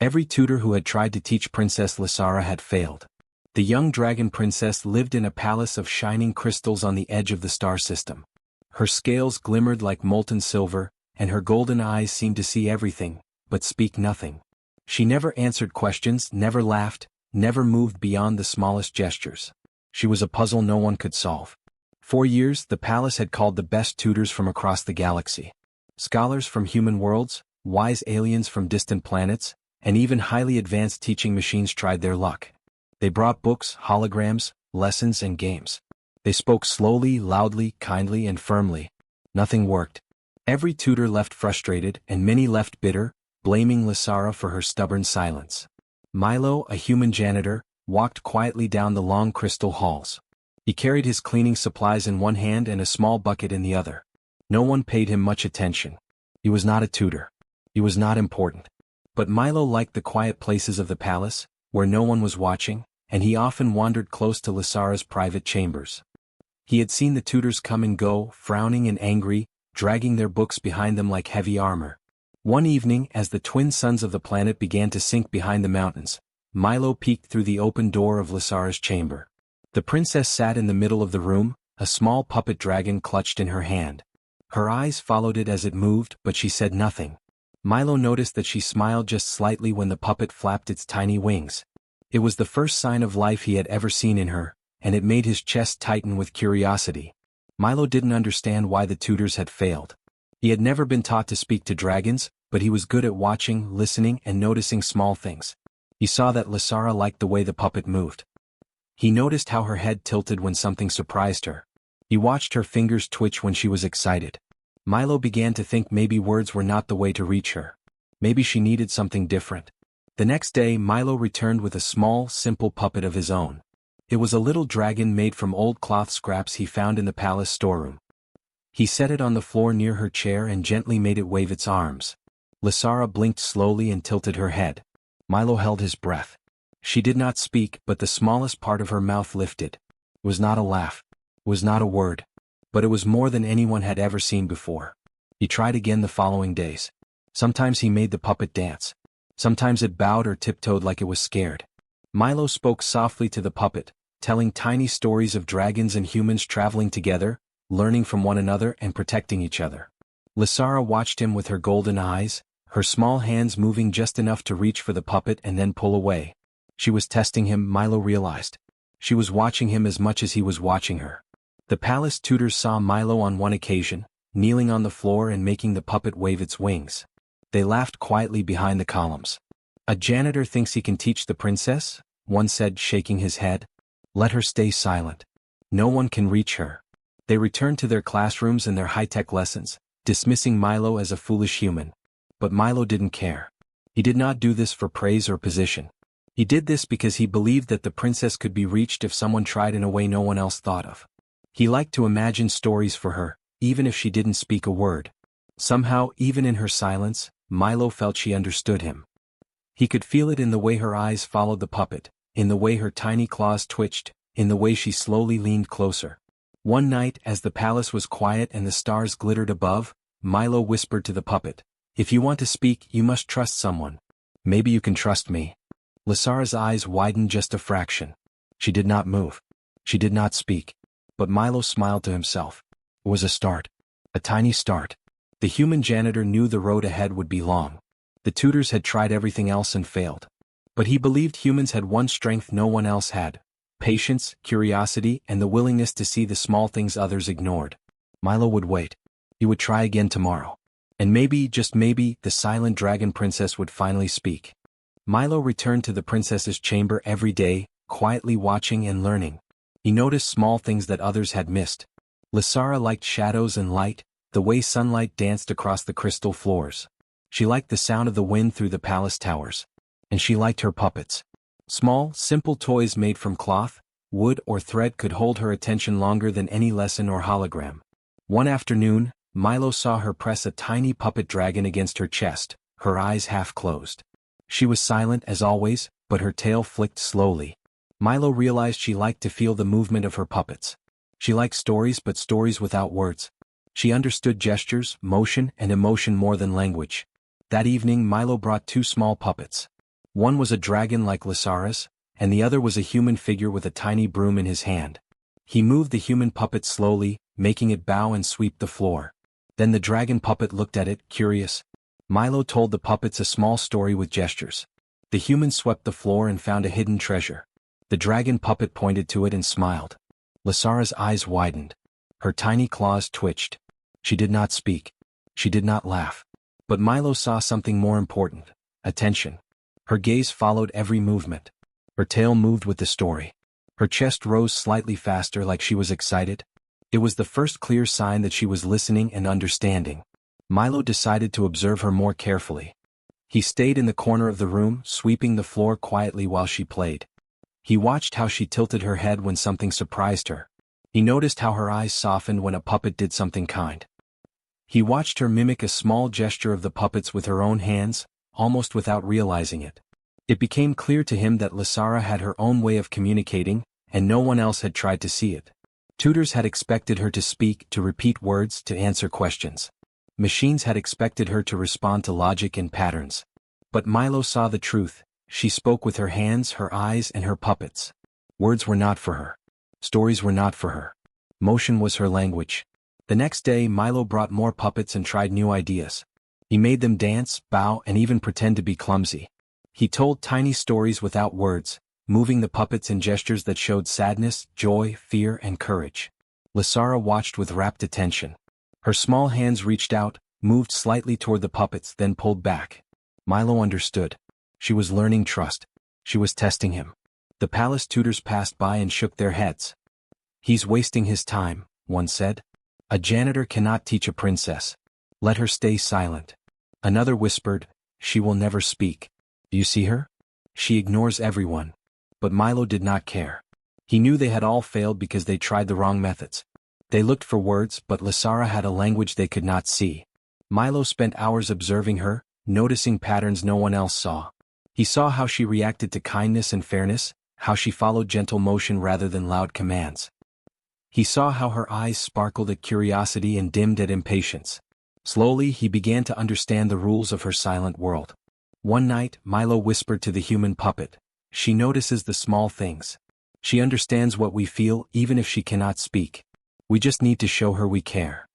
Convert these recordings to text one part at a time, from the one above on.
Every tutor who had tried to teach Princess Lysara had failed. The young dragon princess lived in a palace of shining crystals on the edge of the star system. Her scales glimmered like molten silver, and her golden eyes seemed to see everything, but speak nothing. She never answered questions, never laughed, never moved beyond the smallest gestures. She was a puzzle no one could solve. For years, the palace had called the best tutors from across the galaxy. Scholars from human worlds, wise aliens from distant planets, and even highly advanced teaching machines tried their luck. They brought books, holograms, lessons, and games. They spoke slowly, loudly, kindly, and firmly. Nothing worked. Every tutor left frustrated, and many left bitter, blaming Lysara for her stubborn silence. Milo, a human janitor, walked quietly down the long crystal halls. He carried his cleaning supplies in one hand and a small bucket in the other. No one paid him much attention. He was not a tutor. He was not important. But Milo liked the quiet places of the palace, where no one was watching, and he often wandered close to Lysara's private chambers. He had seen the tutors come and go, frowning and angry, dragging their books behind them like heavy armor. One evening, as the twin suns of the planet began to sink behind the mountains, Milo peeked through the open door of Lysara's chamber. The princess sat in the middle of the room, a small puppet dragon clutched in her hand. Her eyes followed it as it moved, but she said nothing. Milo noticed that she smiled just slightly when the puppet flapped its tiny wings. It was the first sign of life he had ever seen in her, and it made his chest tighten with curiosity. Milo didn't understand why the tutors had failed. He had never been taught to speak to dragons, but he was good at watching, listening, and noticing small things. He saw that Lysara liked the way the puppet moved. He noticed how her head tilted when something surprised her. He watched her fingers twitch when she was excited. Milo began to think maybe words were not the way to reach her. Maybe she needed something different. The next day, Milo returned with a small, simple puppet of his own. It was a little dragon made from old cloth scraps he found in the palace storeroom. He set it on the floor near her chair and gently made it wave its arms. Lysara blinked slowly and tilted her head. Milo held his breath. She did not speak, but the smallest part of her mouth lifted. It was not a laugh. It was not a word. But it was more than anyone had ever seen before. He tried again the following days. Sometimes he made the puppet dance. Sometimes it bowed or tiptoed like it was scared. Milo spoke softly to the puppet, telling tiny stories of dragons and humans traveling together, learning from one another and protecting each other. Lysara watched him with her golden eyes, her small hands moving just enough to reach for the puppet and then pull away. She was testing him, Milo realized. She was watching him as much as he was watching her. The palace tutors saw Milo on one occasion, kneeling on the floor and making the puppet wave its wings. They laughed quietly behind the columns. "A janitor thinks he can teach the princess?" one said, shaking his head. "Let her stay silent. No one can reach her." They returned to their classrooms and their high-tech lessons, dismissing Milo as a foolish human. But Milo didn't care. He did not do this for praise or position. He did this because he believed that the princess could be reached if someone tried in a way no one else thought of. He liked to imagine stories for her, even if she didn't speak a word. Somehow, even in her silence, Milo felt she understood him. He could feel it in the way her eyes followed the puppet, in the way her tiny claws twitched, in the way she slowly leaned closer. One night, as the palace was quiet and the stars glittered above, Milo whispered to the puppet, "If you want to speak, you must trust someone. Maybe you can trust me." Lysara's eyes widened just a fraction. She did not move. She did not speak. But Milo smiled to himself. It was a start. A tiny start. The human janitor knew the road ahead would be long. The tutors had tried everything else and failed. But he believed humans had one strength no one else had: patience, curiosity, and the willingness to see the small things others ignored. Milo would wait. He would try again tomorrow. And maybe, just maybe, the silent dragon princess would finally speak. Milo returned to the princess's chamber every day, quietly watching and learning. He noticed small things that others had missed. Lysara liked shadows and light, the way sunlight danced across the crystal floors. She liked the sound of the wind through the palace towers. And she liked her puppets. Small, simple toys made from cloth, wood, or thread could hold her attention longer than any lesson or hologram. One afternoon, Milo saw her press a tiny puppet dragon against her chest, her eyes half closed. She was silent as always, but her tail flicked slowly. Milo realized she liked to feel the movement of her puppets. She liked stories, but stories without words. She understood gestures, motion, and emotion more than language. That evening Milo brought 2 small puppets. One was a dragon like Lysara's, and the other was a human figure with a tiny broom in his hand. He moved the human puppet slowly, making it bow and sweep the floor. Then the dragon puppet looked at it, curious. Milo told the puppets a small story with gestures. The human swept the floor and found a hidden treasure. The dragon puppet pointed to it and smiled. Lysara's eyes widened. Her tiny claws twitched. She did not speak. She did not laugh. But Milo saw something more important: attention. Her gaze followed every movement. Her tail moved with the story. Her chest rose slightly faster, like she was excited. It was the first clear sign that she was listening and understanding. Milo decided to observe her more carefully. He stayed in the corner of the room, sweeping the floor quietly while she played. He watched how she tilted her head when something surprised her. He noticed how her eyes softened when a puppet did something kind. He watched her mimic a small gesture of the puppet's with her own hands, almost without realizing it. It became clear to him that Lysara had her own way of communicating, and no one else had tried to see it. Tutors had expected her to speak, to repeat words, to answer questions. Machines had expected her to respond to logic and patterns. But Milo saw the truth. She spoke with her hands, her eyes, and her puppets. Words were not for her. Stories were not for her. Motion was her language. The next day Milo brought more puppets and tried new ideas. He made them dance, bow, and even pretend to be clumsy. He told tiny stories without words, moving the puppets in gestures that showed sadness, joy, fear, and courage. Lysara watched with rapt attention. Her small hands reached out, moved slightly toward the puppets, then pulled back. Milo understood. She was learning trust. She was testing him. The palace tutors passed by and shook their heads. "He's wasting his time," one said. "A janitor cannot teach a princess. Let her stay silent." Another whispered, "She will never speak. Do you see her? She ignores everyone." But Milo did not care. He knew they had all failed because they tried the wrong methods. They looked for words, but Lysara had a language they could not see. Milo spent hours observing her, noticing patterns no one else saw. He saw how she reacted to kindness and fairness, how she followed gentle motion rather than loud commands. He saw how her eyes sparkled at curiosity and dimmed at impatience. Slowly he began to understand the rules of her silent world. One night, Milo whispered to the human puppet, "She notices the small things. She understands what we feel even if she cannot speak. We just need to show her we care."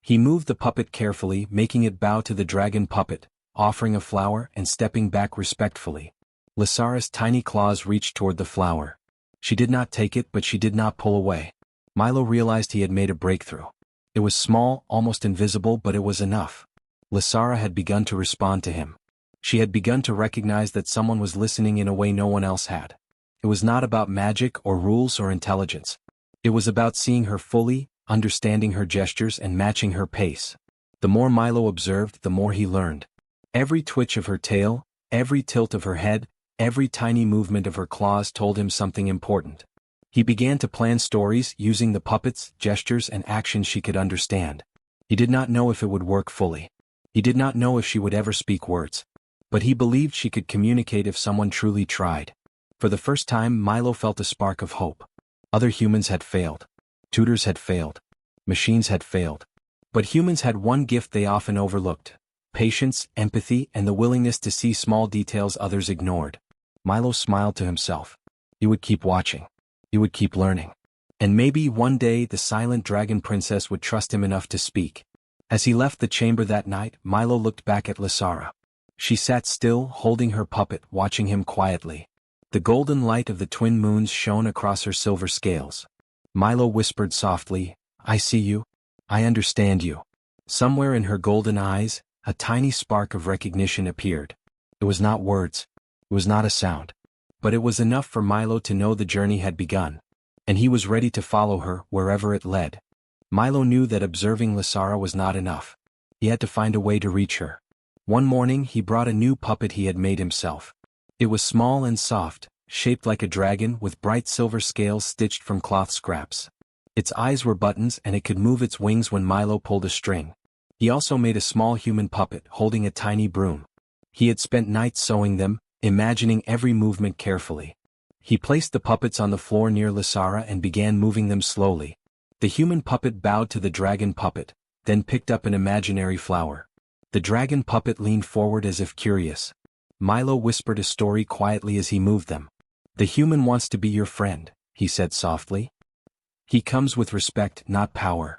He moved the puppet carefully, making it bow to the dragon puppet, offering a flower and stepping back respectfully. Lysara's tiny claws reached toward the flower. She did not take it, but she did not pull away. Milo realized he had made a breakthrough. It was small, almost invisible, but it was enough. Lysara had begun to respond to him. She had begun to recognize that someone was listening in a way no one else had. It was not about magic or rules or intelligence. It was about seeing her fully, understanding her gestures and matching her pace. The more Milo observed, the more he learned. Every twitch of her tail, every tilt of her head, every tiny movement of her claws told him something important. He began to plan stories using the puppets, gestures, and actions she could understand. He did not know if it would work fully. He did not know if she would ever speak words. But he believed she could communicate if someone truly tried. For the first time, Milo felt a spark of hope. Other humans had failed. Tutors had failed. Machines had failed. But humans had one gift they often overlooked: patience, empathy, and the willingness to see small details others ignored. Milo smiled to himself. He would keep watching. He would keep learning. And maybe one day the silent dragon princess would trust him enough to speak. As he left the chamber that night, Milo looked back at Lysara. She sat still, holding her puppet, watching him quietly. The golden light of the twin moons shone across her silver scales. Milo whispered softly, "I see you. I understand you." Somewhere in her golden eyes, a tiny spark of recognition appeared. It was not words. It was not a sound. But it was enough for Milo to know the journey had begun. And he was ready to follow her, wherever it led. Milo knew that observing Lysara was not enough. He had to find a way to reach her. One morning he brought a new puppet he had made himself. It was small and soft, shaped like a dragon with bright silver scales stitched from cloth scraps. Its eyes were buttons and it could move its wings when Milo pulled a string. He also made a small human puppet holding a tiny broom. He had spent nights sewing them, imagining every movement carefully. He placed the puppets on the floor near Lysara and began moving them slowly. The human puppet bowed to the dragon puppet, then picked up an imaginary flower. The dragon puppet leaned forward as if curious. Milo whispered a story quietly as he moved them. The human wants to be your friend, he said softly. He comes with respect, not power.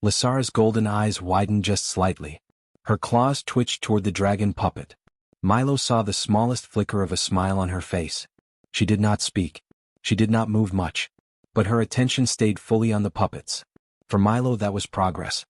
Lysara's golden eyes widened just slightly. Her claws twitched toward the dragon puppet. Milo saw the smallest flicker of a smile on her face. She did not speak. She did not move much. But her attention stayed fully on the puppets. For Milo, that was progress.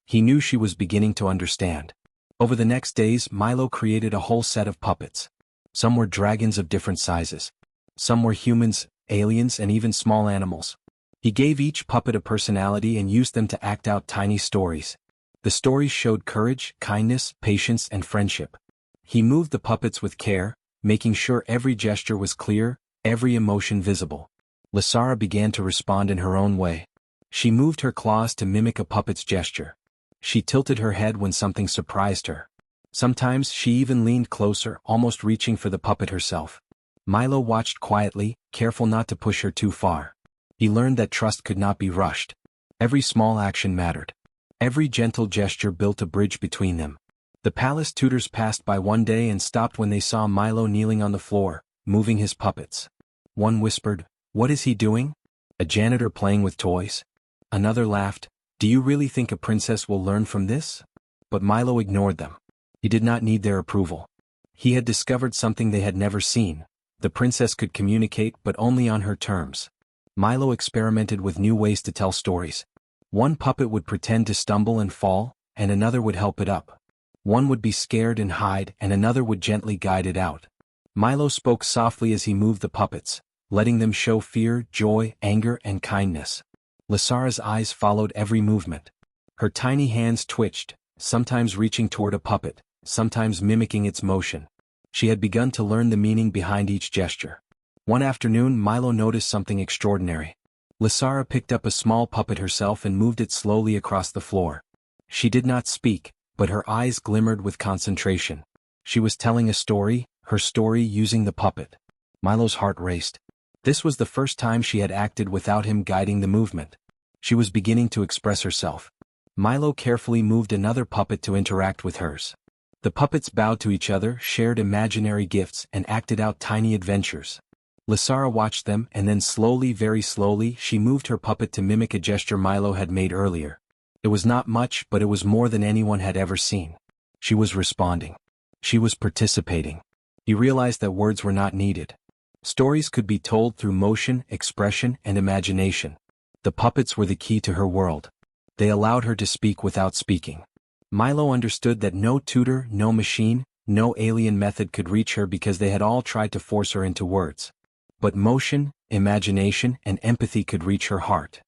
He knew she was beginning to understand. Over the next days, Milo created a whole set of puppets. Some were dragons of different sizes. Some were humans, aliens, and even small animals. He gave each puppet a personality and used them to act out tiny stories. The stories showed courage, kindness, patience, and friendship. He moved the puppets with care, making sure every gesture was clear, every emotion visible. Lysara began to respond in her own way. She moved her claws to mimic a puppet's gesture. She tilted her head when something surprised her. Sometimes she even leaned closer, almost reaching for the puppet herself. Milo watched quietly, careful not to push her too far. He learned that trust could not be rushed. Every small action mattered. Every gentle gesture built a bridge between them. The palace tutors passed by one day and stopped when they saw Milo kneeling on the floor, moving his puppets. One whispered, "What is he doing? A janitor playing with toys?" Another laughed, "Do you really think a princess will learn from this?" But Milo ignored them. He did not need their approval. He had discovered something they had never seen. The princess could communicate, but only on her terms. Milo experimented with new ways to tell stories. One puppet would pretend to stumble and fall, and another would help it up. One would be scared and hide, and another would gently guide it out. Milo spoke softly as he moved the puppets, letting them show fear, joy, anger, and kindness. Lysara's eyes followed every movement. Her tiny hands twitched, sometimes reaching toward a puppet, sometimes mimicking its motion. She had begun to learn the meaning behind each gesture. One afternoon, Milo noticed something extraordinary. Lysara picked up a small puppet herself and moved it slowly across the floor. She did not speak, but her eyes glimmered with concentration. She was telling a story, her story using the puppet. Milo's heart raced. This was the first time she had acted without him guiding the movement. She was beginning to express herself. Milo carefully moved another puppet to interact with hers. The puppets bowed to each other, shared imaginary gifts, and acted out tiny adventures. Lysara watched them, and then slowly, very slowly, she moved her puppet to mimic a gesture Milo had made earlier. It was not much, but it was more than anyone had ever seen. She was responding. She was participating. He realized that words were not needed. Stories could be told through motion, expression, and imagination. The puppets were the key to her world. They allowed her to speak without speaking. Milo understood that no tutor, no machine, no alien method could reach her because they had all tried to force her into words. But motion, imagination, and empathy could reach her heart.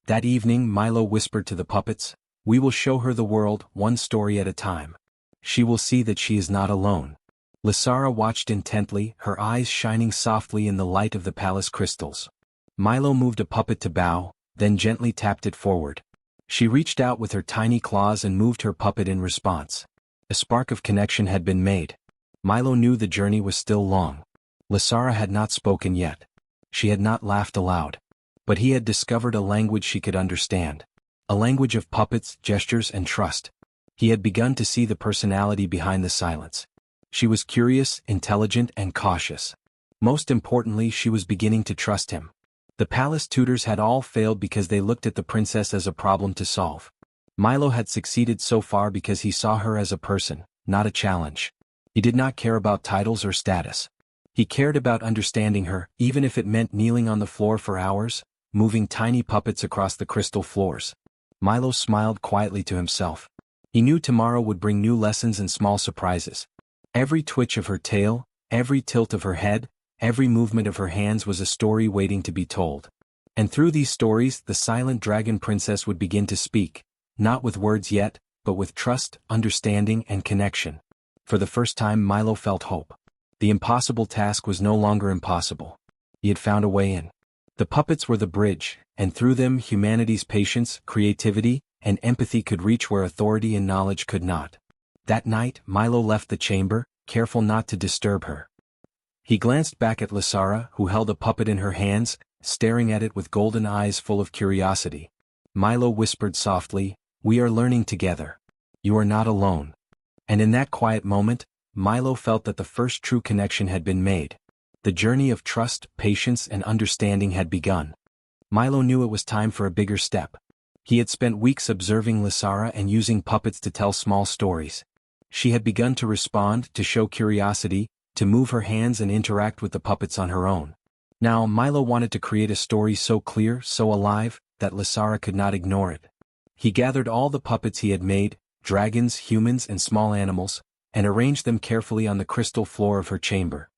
That evening, Milo whispered to the puppets, "We will show her the world, one story at a time. She will see that she is not alone." Lysara watched intently, her eyes shining softly in the light of the palace crystals. Milo moved a puppet to bow, then gently tapped it forward. She reached out with her tiny claws and moved her puppet in response. A spark of connection had been made. Milo knew the journey was still long. Lysara had not spoken yet. She had not laughed aloud. But he had discovered a language she could understand. A language of puppets, gestures, and trust. He had begun to see the personality behind the silence. She was curious, intelligent, and cautious. Most importantly, she was beginning to trust him. The palace tutors had all failed because they looked at the princess as a problem to solve. Milo had succeeded so far because he saw her as a person, not a challenge. He did not care about titles or status. He cared about understanding her, even if it meant kneeling on the floor for hours, moving tiny puppets across the crystal floors. Milo smiled quietly to himself. He knew tomorrow would bring new lessons and small surprises. Every twitch of her tail, every tilt of her head, every movement of her hands was a story waiting to be told. And through these stories, the silent dragon princess would begin to speak, not with words yet, but with trust, understanding, and connection. For the first time, Milo felt hope. The impossible task was no longer impossible. He had found a way in. The puppets were the bridge, and through them humanity's patience, creativity, and empathy could reach where authority and knowledge could not. That night, Milo left the chamber, careful not to disturb her. He glanced back at Lysara, who held a puppet in her hands, staring at it with golden eyes full of curiosity. Milo whispered softly, "We are learning together. You are not alone." And in that quiet moment, Milo felt that the first true connection had been made. The journey of trust, patience, and understanding had begun. Milo knew it was time for a bigger step. He had spent weeks observing Lysara and using puppets to tell small stories. She had begun to respond, to show curiosity, to move her hands and interact with the puppets on her own. Now Milo wanted to create a story so clear, so alive, that Lysara could not ignore it. He gathered all the puppets he had made, dragons, humans, and small animals, and arranged them carefully on the crystal floor of her chamber.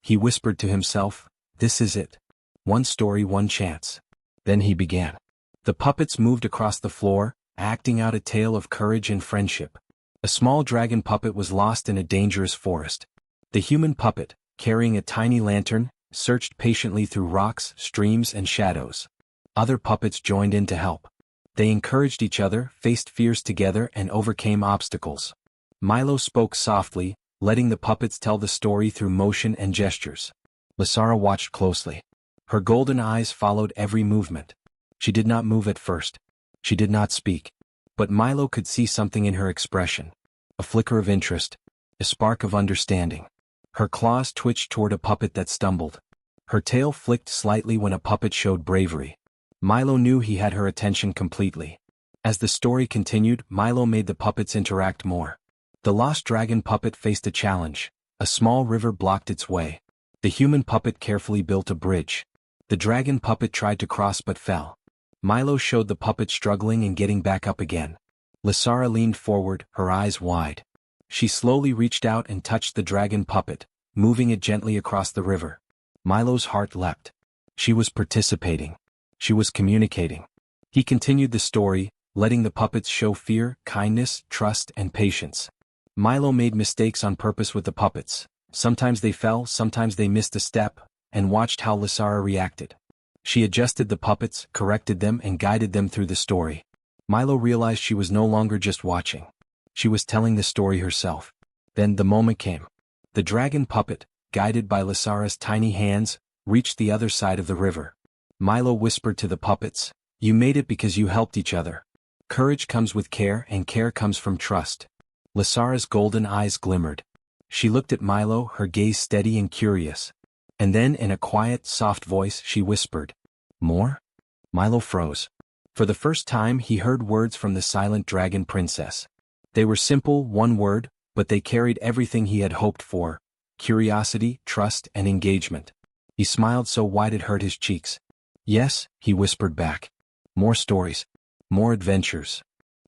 He whispered to himself, "This is it. One story, one chance." Then he began. The puppets moved across the floor, acting out a tale of courage and friendship. A small dragon puppet was lost in a dangerous forest. The human puppet, carrying a tiny lantern, searched patiently through rocks, streams, and shadows. Other puppets joined in to help. They encouraged each other, faced fears together, and overcame obstacles. Milo spoke softly, letting the puppets tell the story through motion and gestures. Lysara watched closely. Her golden eyes followed every movement. She did not move at first. She did not speak. But Milo could see something in her expression. A flicker of interest. A spark of understanding. Her claws twitched toward a puppet that stumbled. Her tail flicked slightly when a puppet showed bravery. Milo knew he had her attention completely. As the story continued, Milo made the puppets interact more. The lost dragon puppet faced a challenge. A small river blocked its way. The human puppet carefully built a bridge. The dragon puppet tried to cross but fell. Milo showed the puppet struggling and getting back up again. Lysara leaned forward, her eyes wide. She slowly reached out and touched the dragon puppet, moving it gently across the river. Milo's heart leapt. She was participating. She was communicating. He continued the story, letting the puppets show fear, kindness, trust, and patience. Milo made mistakes on purpose with the puppets. Sometimes they fell, sometimes they missed a step, and watched how Lysara reacted. She adjusted the puppets, corrected them, and guided them through the story. Milo realized she was no longer just watching. She was telling the story herself. Then the moment came. The dragon puppet, guided by Lysara's tiny hands, reached the other side of the river. Milo whispered to the puppets, "You made it because you helped each other. Courage comes with care, and care comes from trust." Lysara's golden eyes glimmered. She looked at Milo, her gaze steady and curious. And then, in a quiet, soft voice, she whispered, "More?" Milo froze. For the first time he heard words from the silent dragon princess. They were simple, one word, but they carried everything he had hoped for: curiosity, trust, and engagement. He smiled so wide it hurt his cheeks. "Yes," he whispered back. "More stories. More adventures."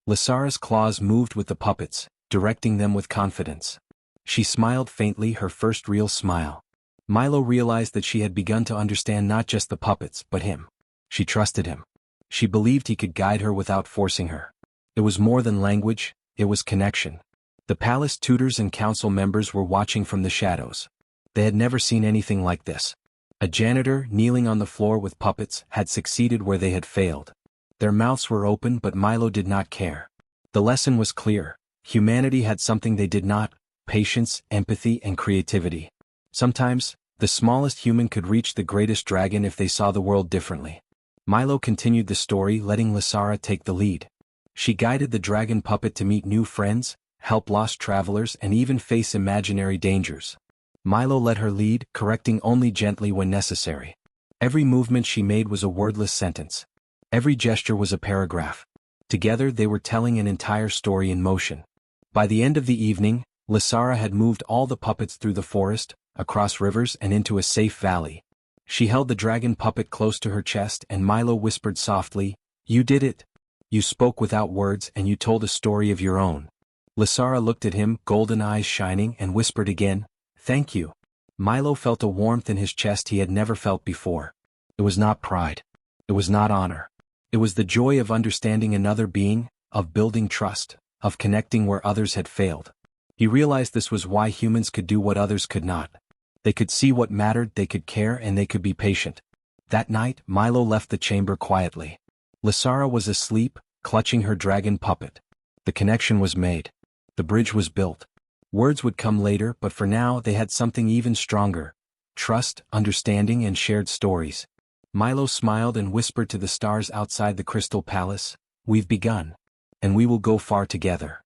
Lysara's claws moved with the puppets, directing them with confidence. She smiled faintly, her first real smile. Milo realized that she had begun to understand not just the puppets, but him. She trusted him. She believed he could guide her without forcing her. It was more than language, it was connection. The palace tutors and council members were watching from the shadows. They had never seen anything like this. A janitor, kneeling on the floor with puppets, had succeeded where they had failed. Their mouths were open, but Milo did not care. The lesson was clear. Humanity had something they did not: patience, empathy, and creativity. Sometimes, the smallest human could reach the greatest dragon if they saw the world differently. Milo continued the story, letting Lysara take the lead. She guided the dragon puppet to meet new friends, help lost travelers, and even face imaginary dangers. Milo let her lead, correcting only gently when necessary. Every movement she made was a wordless sentence. Every gesture was a paragraph. Together they were telling an entire story in motion. By the end of the evening, Lysara had moved all the puppets through the forest, across rivers, and into a safe valley. She held the dragon puppet close to her chest, and Milo whispered softly, "You did it. You spoke without words, and you told a story of your own." Lysara looked at him, golden eyes shining, and whispered again, "Thank you." Milo felt a warmth in his chest he had never felt before. It was not pride. It was not honor. It was the joy of understanding another being, of building trust, of connecting where others had failed. He realized this was why humans could do what others could not. They could see what mattered, they could care, and they could be patient. That night, Milo left the chamber quietly. Lysara was asleep, clutching her dragon puppet. The connection was made. The bridge was built. Words would come later, but for now they had something even stronger: trust, understanding, and shared stories. Milo smiled and whispered to the stars outside the Crystal Palace, "We've begun. And we will go far together."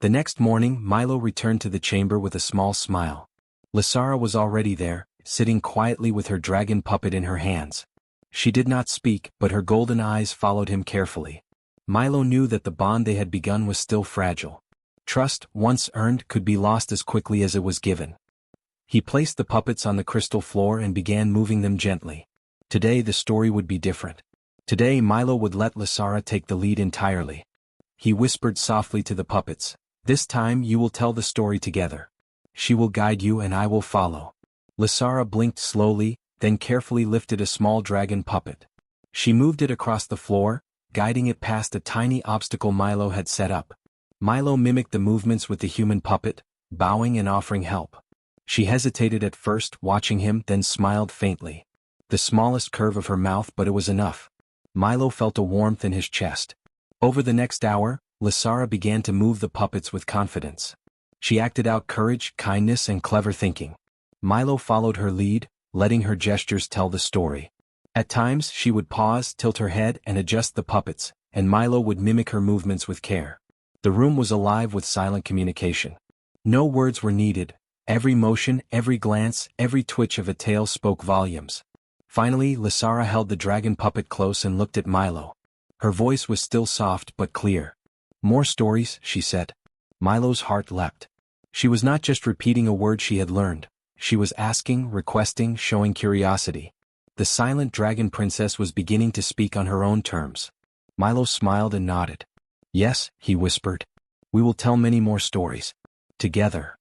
The next morning Milo returned to the chamber with a small smile. Lysara was already there, sitting quietly with her dragon puppet in her hands. She did not speak, but her golden eyes followed him carefully. Milo knew that the bond they had begun was still fragile. Trust, once earned, could be lost as quickly as it was given. He placed the puppets on the crystal floor and began moving them gently. Today the story would be different. Today Milo would let Lysara take the lead entirely. He whispered softly to the puppets, "This time you will tell the story together. She will guide you and I will follow." Lysara blinked slowly, then carefully lifted a small dragon puppet. She moved it across the floor, guiding it past a tiny obstacle Milo had set up. Milo mimicked the movements with the human puppet, bowing and offering help. She hesitated at first, watching him, then smiled faintly. The smallest curve of her mouth, but it was enough. Milo felt a warmth in his chest. Over the next hour, Lysara began to move the puppets with confidence. She acted out courage, kindness, and clever thinking. Milo followed her lead, letting her gestures tell the story. At times she would pause, tilt her head, and adjust the puppets, and Milo would mimic her movements with care. The room was alive with silent communication. No words were needed. Every motion, every glance, every twitch of a tail spoke volumes. Finally, Lysara held the dragon puppet close and looked at Milo. Her voice was still soft but clear. "More stories," she said. Milo's heart leapt. She was not just repeating a word she had learned. She was asking, requesting, showing curiosity. The silent dragon princess was beginning to speak on her own terms. Milo smiled and nodded. "Yes," he whispered. "We will tell many more stories. Together."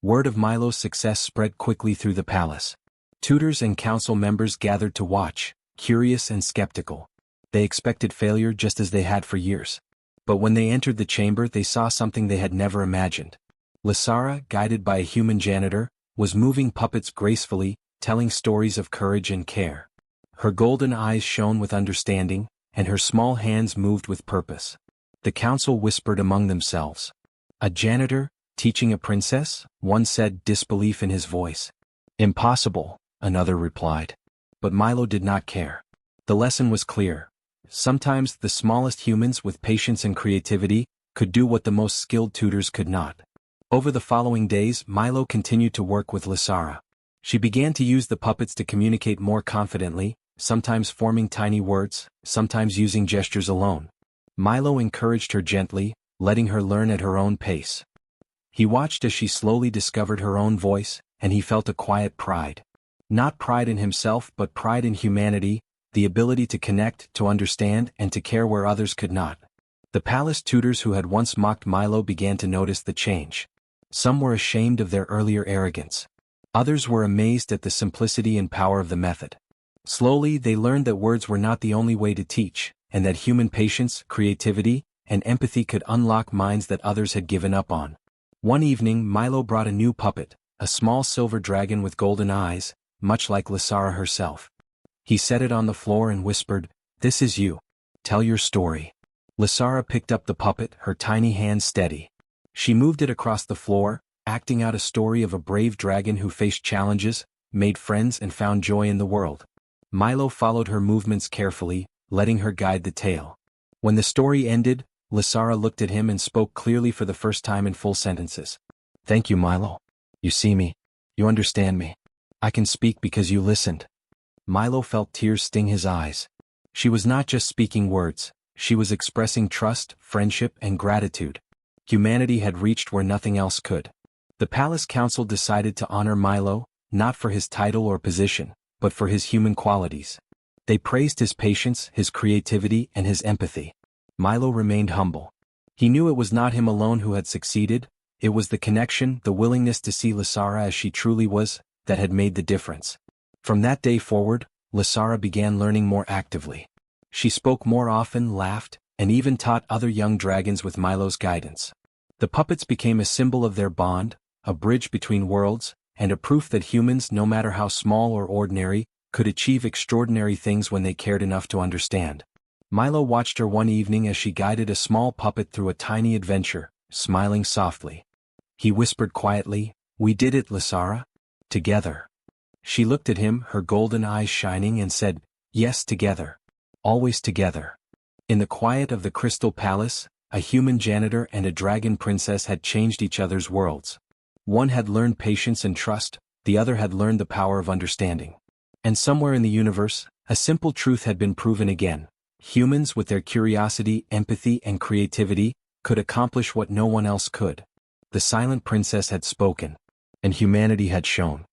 Word of Milo's success spread quickly through the palace. Tutors and council members gathered to watch, curious and skeptical. They expected failure just as they had for years. But when they entered the chamber they saw something they had never imagined. Lysara, guided by a human janitor, was moving puppets gracefully, telling stories of courage and care. Her golden eyes shone with understanding, and her small hands moved with purpose. The council whispered among themselves. "A janitor, teaching a princess?" One said, disbelief in his voice. "Impossible," another replied. But Milo did not care. The lesson was clear. Sometimes the smallest humans with patience and creativity could do what the most skilled tutors could not. Over the following days Milo continued to work with Lysara. She began to use the puppets to communicate more confidently, sometimes forming tiny words, sometimes using gestures alone. Milo encouraged her gently, letting her learn at her own pace. He watched as she slowly discovered her own voice, and he felt a quiet pride. Not pride in himself but pride in humanity, the ability to connect, to understand, and to care where others could not. The palace tutors who had once mocked Milo began to notice the change. Some were ashamed of their earlier arrogance. Others were amazed at the simplicity and power of the method. Slowly they learned that words were not the only way to teach, and that human patience, creativity, and empathy could unlock minds that others had given up on. One evening Milo brought a new puppet, a small silver dragon with golden eyes, much like Lysara herself. He set it on the floor and whispered, "This is you. Tell your story." Lysara picked up the puppet, her tiny hands steady. She moved it across the floor, acting out a story of a brave dragon who faced challenges, made friends and found joy in the world. Milo followed her movements carefully, letting her guide the tale. When the story ended, Lysara looked at him and spoke clearly for the first time in full sentences. "Thank you, Milo. You see me. You understand me. I can speak because you listened." Milo felt tears sting his eyes. She was not just speaking words, she was expressing trust, friendship, and gratitude. Humanity had reached where nothing else could. The palace council decided to honor Milo, not for his title or position, but for his human qualities. They praised his patience, his creativity, and his empathy. Milo remained humble. He knew it was not him alone who had succeeded, it was the connection, the willingness to see Lysara as she truly was, that had made the difference. From that day forward, Lysara began learning more actively. She spoke more often, laughed, and even taught other young dragons with Milo's guidance. The puppets became a symbol of their bond, a bridge between worlds, and a proof that humans, no matter how small or ordinary, could achieve extraordinary things when they cared enough to understand. Milo watched her one evening as she guided a small puppet through a tiny adventure, smiling softly. He whispered quietly, "We did it, Lysara. Together." She looked at him, her golden eyes shining, and said, "Yes, together. Always together." In the quiet of the Crystal Palace, A human janitor and a dragon princess had changed each other's worlds. One had learned patience and trust, the other had learned the power of understanding. And somewhere in the universe, a simple truth had been proven again. Humans, with their curiosity, empathy, and creativity, could accomplish what no one else could. The silent princess had spoken, and humanity had shown.